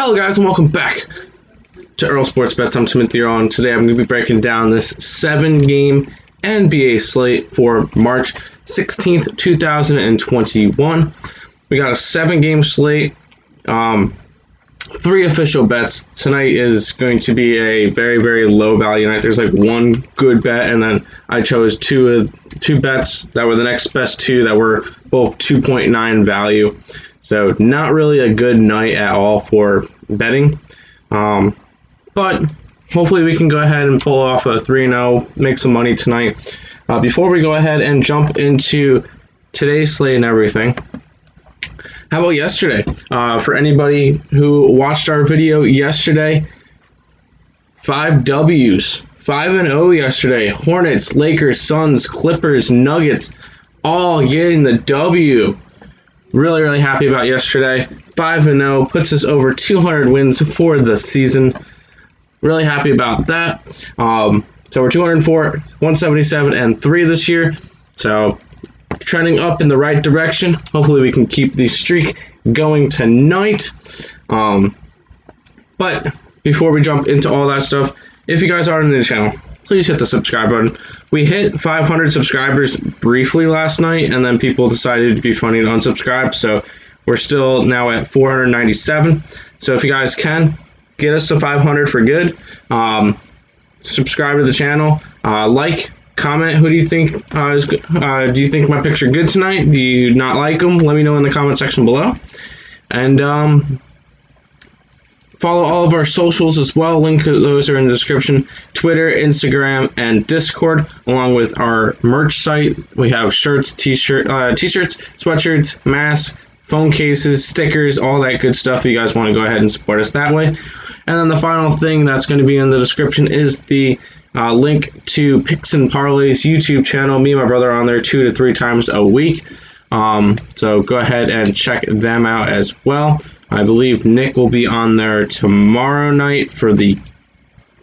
Hello guys and welcome back to Earl Sports Bets. I'm Timothy Earl, and today I'm going to be breaking down this 7-game NBA slate for March 16th, 2021. We got a 7-game slate, 3 official bets. Tonight is going to be a very, very low value night. There's like one good bet, and then I chose two bets that were the next best two that were both 2.9 value. So not really a good night at all for betting. But hopefully we can go ahead and pull off a 3-0, make some money tonight. Before we go ahead and jump into today's slate and everything, how about yesterday? For anybody who watched our video yesterday, 5 W's. 5-0 yesterday. Hornets, Lakers, Suns, Clippers, Nuggets, all getting the W. Really, really happy about yesterday. 5-0 puts us over 200 wins for the season. Really happy about that. So we're 204, 177, and 3 this year. So trending up in the right direction. Hopefully we can keep the streak going tonight. But before we jump into all that stuff, if you guys are new to the channel, please hit the subscribe button. We hit 500 subscribers briefly last night, and then people decided to be funny and unsubscribe. So we're still now at 497. So if you guys can, get us to 500 for good. Subscribe to the channel. Like, comment. Who do you think is good? Do you think my picks are good tonight? Do you not like them? Let me know in the comment section below. And follow all of our socials as well. Link to those are in the description. Twitter, Instagram, and Discord, along with our merch site. We have shirts, t-shirts, sweatshirts, masks, phone cases, stickers, all that good stuff. If you guys want to go ahead and support us that way. And then the final thing that's going to be in the description is the link to Picks and Parleys YouTube channel. Me and my brother are on there 2 to 3 times a week. So go ahead and check them out as well. I believe Nick will be on there tomorrow night for the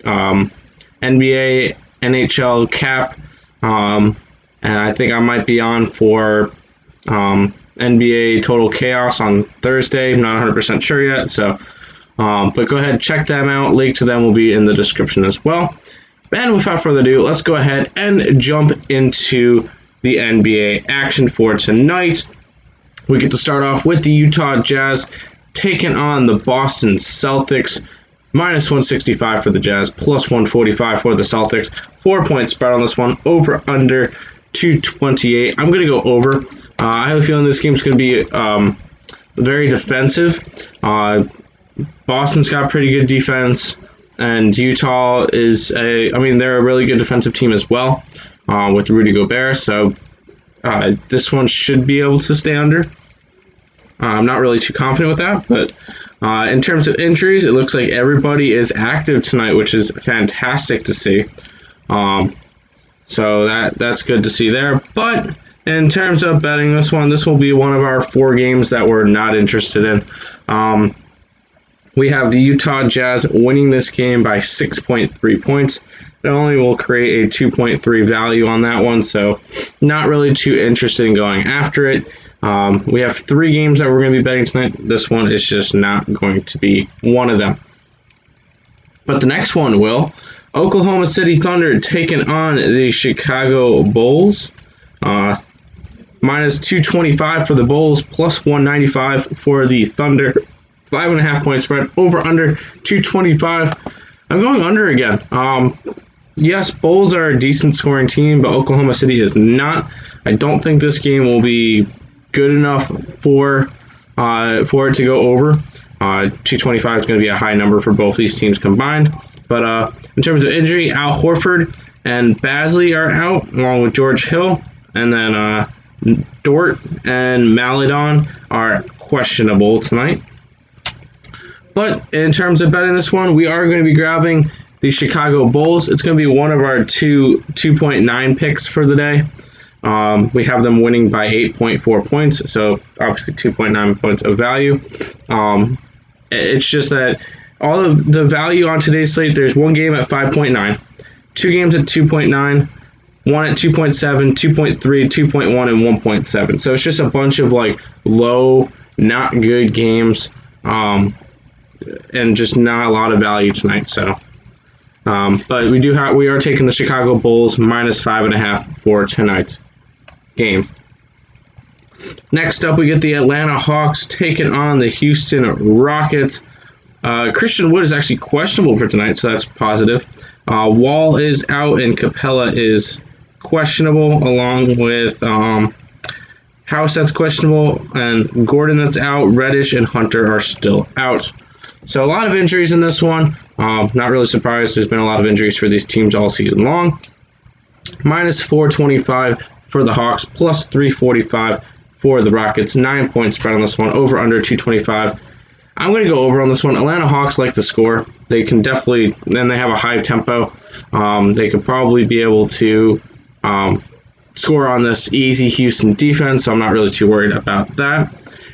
NBA, NHL cap. And I think I might be on for NBA Total Chaos on Thursday. I'm not 100% sure yet. So, but go ahead and check them out. Link to them will be in the description as well. And without further ado, let's go ahead and jump into the NBA action for tonight. We get to start off with the Utah Jazz taking on the Boston Celtics. Minus 165 for the Jazz, plus 145 for the Celtics. 4-point spread on this one, over under 228. I'm going to go over. I have a feeling this game's going to be very defensive. Boston's got pretty good defense, and Utah is they're a really good defensive team as well, with Rudy Gobert. So this one should be able to stay under. I'm not really too confident with that, but in terms of injuries, it looks like everybody is active tonight, which is fantastic to see. So that's good to see there. But in terms of betting this will be one of our 4 games that we're not interested in. We have the Utah Jazz winning this game by 6.3 points. It only will create a 2.3 value on that one, so not really too interested in going after it. We have 3 games that we're going to be betting tonight. This one is just not going to be one of them. But the next one will. Oklahoma City Thunder taking on the Chicago Bulls. Minus 225 for the Bulls, plus 195 for the Thunder. 5.5 point spread, over under 225. I'm going under again. Yes, Bulls are a decent scoring team, but Oklahoma City is not. I don't think this game will be good enough for it to go over. 225 is going to be a high number for both these teams combined. But in terms of injury, Al Horford and Basley are out, along with George Hill. And then Dort and Maledon are questionable tonight. But in terms of betting this one, we are going to be grabbing the Chicago Bulls. It's going to be one of our 2.9 picks for the day. We have them winning by 8.4 points, so obviously 2.9 points of value. It's just that all of the value on today's slate, there's one game at 5.9, 2 games at 2.9, 1 at 2.7, 2.3, 2.1, and 1.7. So it's just a bunch of like low, not good games. and just not a lot of value tonight. So, but we are taking the Chicago Bulls minus 5.5 for tonight's game. Next up, we get the Atlanta Hawks taking on the Houston Rockets. Christian Wood is actually questionable for tonight, so that's positive. Wall is out and Capella is questionable, along with House that's questionable, and Gordon that's out. Reddish and Hunter are still out. So a lot of injuries in this one. Not really surprised. There's been a lot of injuries for these teams all season long. Minus 425 for the Hawks, plus 345 for the Rockets. 9 points spread on this one. Over under 225. I'm going to go over on this one. Atlanta Hawks like to score. They can definitely, and they have a high tempo. They could probably be able to score on this easy Houston defense, so I'm not really too worried about that.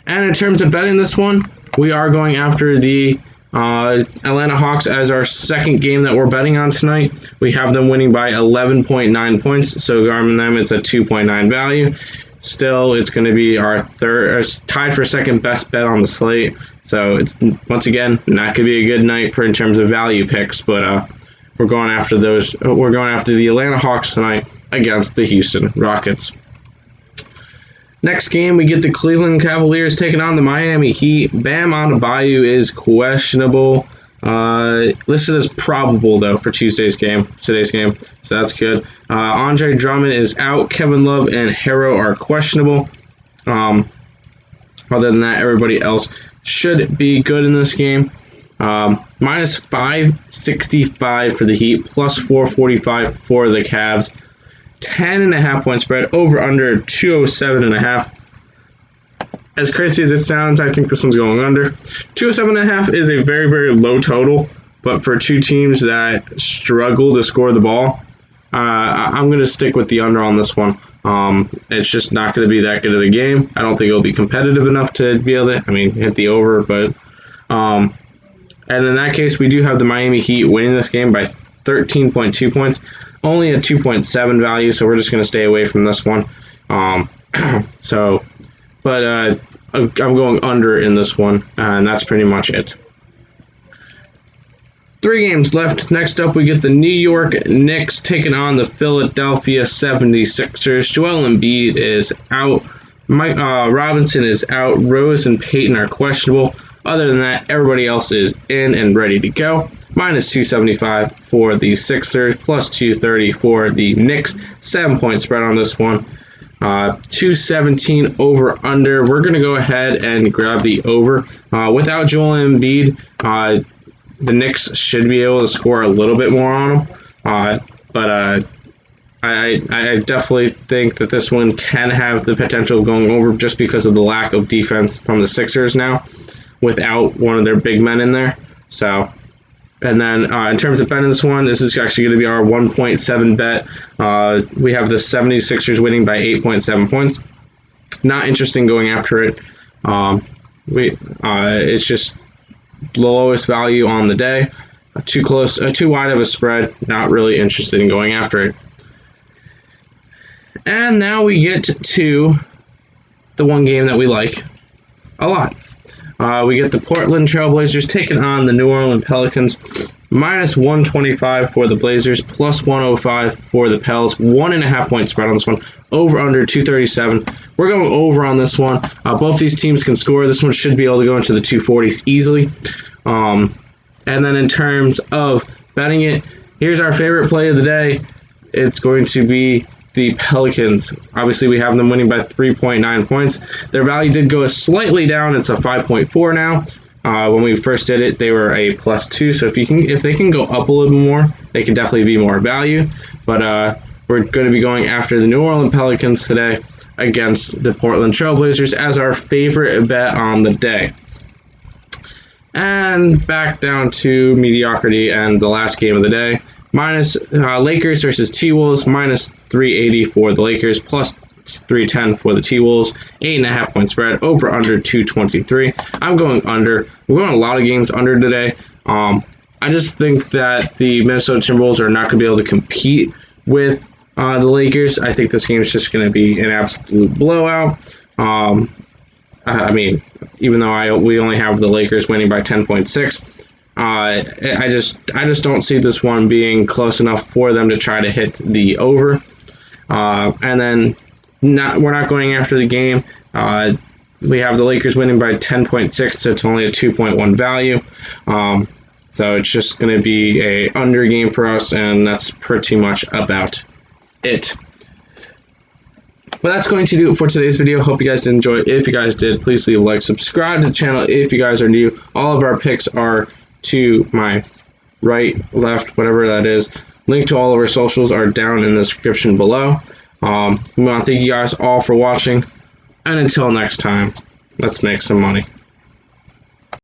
And in terms of betting this one, we are going after the Atlanta Hawks as our second game that we're betting on tonight. We have them winning by 11.9 points, so Garmin them, it's a 2.9 value. Still, it's going to be our tied for second best bet on the slate. So it's, once again, not going to be a good night in terms of value picks, but we're going after those. We're going after the Atlanta Hawks tonight against the Houston Rockets. Next game, we get the Cleveland Cavaliers taking on the Miami Heat. Bam Adebayo is questionable. Listed as probable, though, for today's game, so that's good. Andre Drummond is out. Kevin Love and Harrow are questionable. Other than that, everybody else should be good in this game. Minus 565 for the Heat, plus 445 for the Cavs. 10.5 point spread, over under 207.5. As crazy as it sounds, I think this one's going under. 207.5 is a very, very low total, but for two teams that struggle to score the ball, I'm going to stick with the under on this one. It's just not going to be that good of a game. I don't think it'll be competitive enough to be able to, hit the over, but and in that case, we do have the Miami Heat winning this game by 13.2 points. Only a 2.7 value, so we're just going to stay away from this one. I'm going under in this one, and that's pretty much it. 3 games left. Next up, we get the New York Knicks taking on the Philadelphia 76ers. Joel Embiid is out. Mike Robinson is out. Rose and Payton are questionable. Other than that, everybody else is in and ready to go. Minus 275 for the Sixers, plus 230 for the Knicks. 7 point spread on this one. 217 over under. We're going to go ahead and grab the over. Without Joel Embiid, the Knicks should be able to score a little bit more on them. But I definitely think that this one can have the potential of going over just because of the lack of defense from the Sixers now, without one of their big men in there. So, and then in terms of betting this one, this is actually going to be our 1.7 bet. We have the 76ers winning by 8.7 points. Not interesting going after it. It's just the lowest value on the day. Too wide of a spread. Not really interested in going after it. And now we get to the one game that we like a lot. We get the Portland Trailblazers taking on the New Orleans Pelicans. Minus 125 for the Blazers, plus 105 for the Pels. 1.5 point spread on this one. Over under 237. We're going over on this one. Both these teams can score. This one should be able to go into the 240s easily. And then in terms of betting it, here's our favorite play of the day. It's going to be the Pelicans. Obviously, we have them winning by 3.9 points. Their value did go slightly down. It's a 5.4 now. When we first did it, they were a +2. So if they can go up a little bit more, they can definitely be more value. But we're going to be going after the New Orleans Pelicans today against the Portland Trailblazers as our favorite bet on the day. And back down to mediocrity and the last game of the day. Lakers versus T-Wolves, minus 380 for the Lakers, plus 310 for the T-Wolves. 8.5 point spread, over under 223. I'm going under. We're going a lot of games under today. I just think that the Minnesota Timberwolves are not going to be able to compete with the Lakers. I think this game is just going to be an absolute blowout. I mean, even though we only have the Lakers winning by 10.6, I just don't see this one being close enough for them to try to hit the over. And then we're not going after the game. We have the Lakers winning by 10.6, so it's only a 2.1 value. So it's just going to be a under game for us, and that's pretty much about it. But that's going to do it for today's video. Hope you guys did enjoy. If you guys did, please leave a like, subscribe to the channel if you guys are new. All of our picks are to my right, left, whatever that is. Link to all of our socials are down in the description below. We want to thank you guys all for watching, and until next time, let's make some money.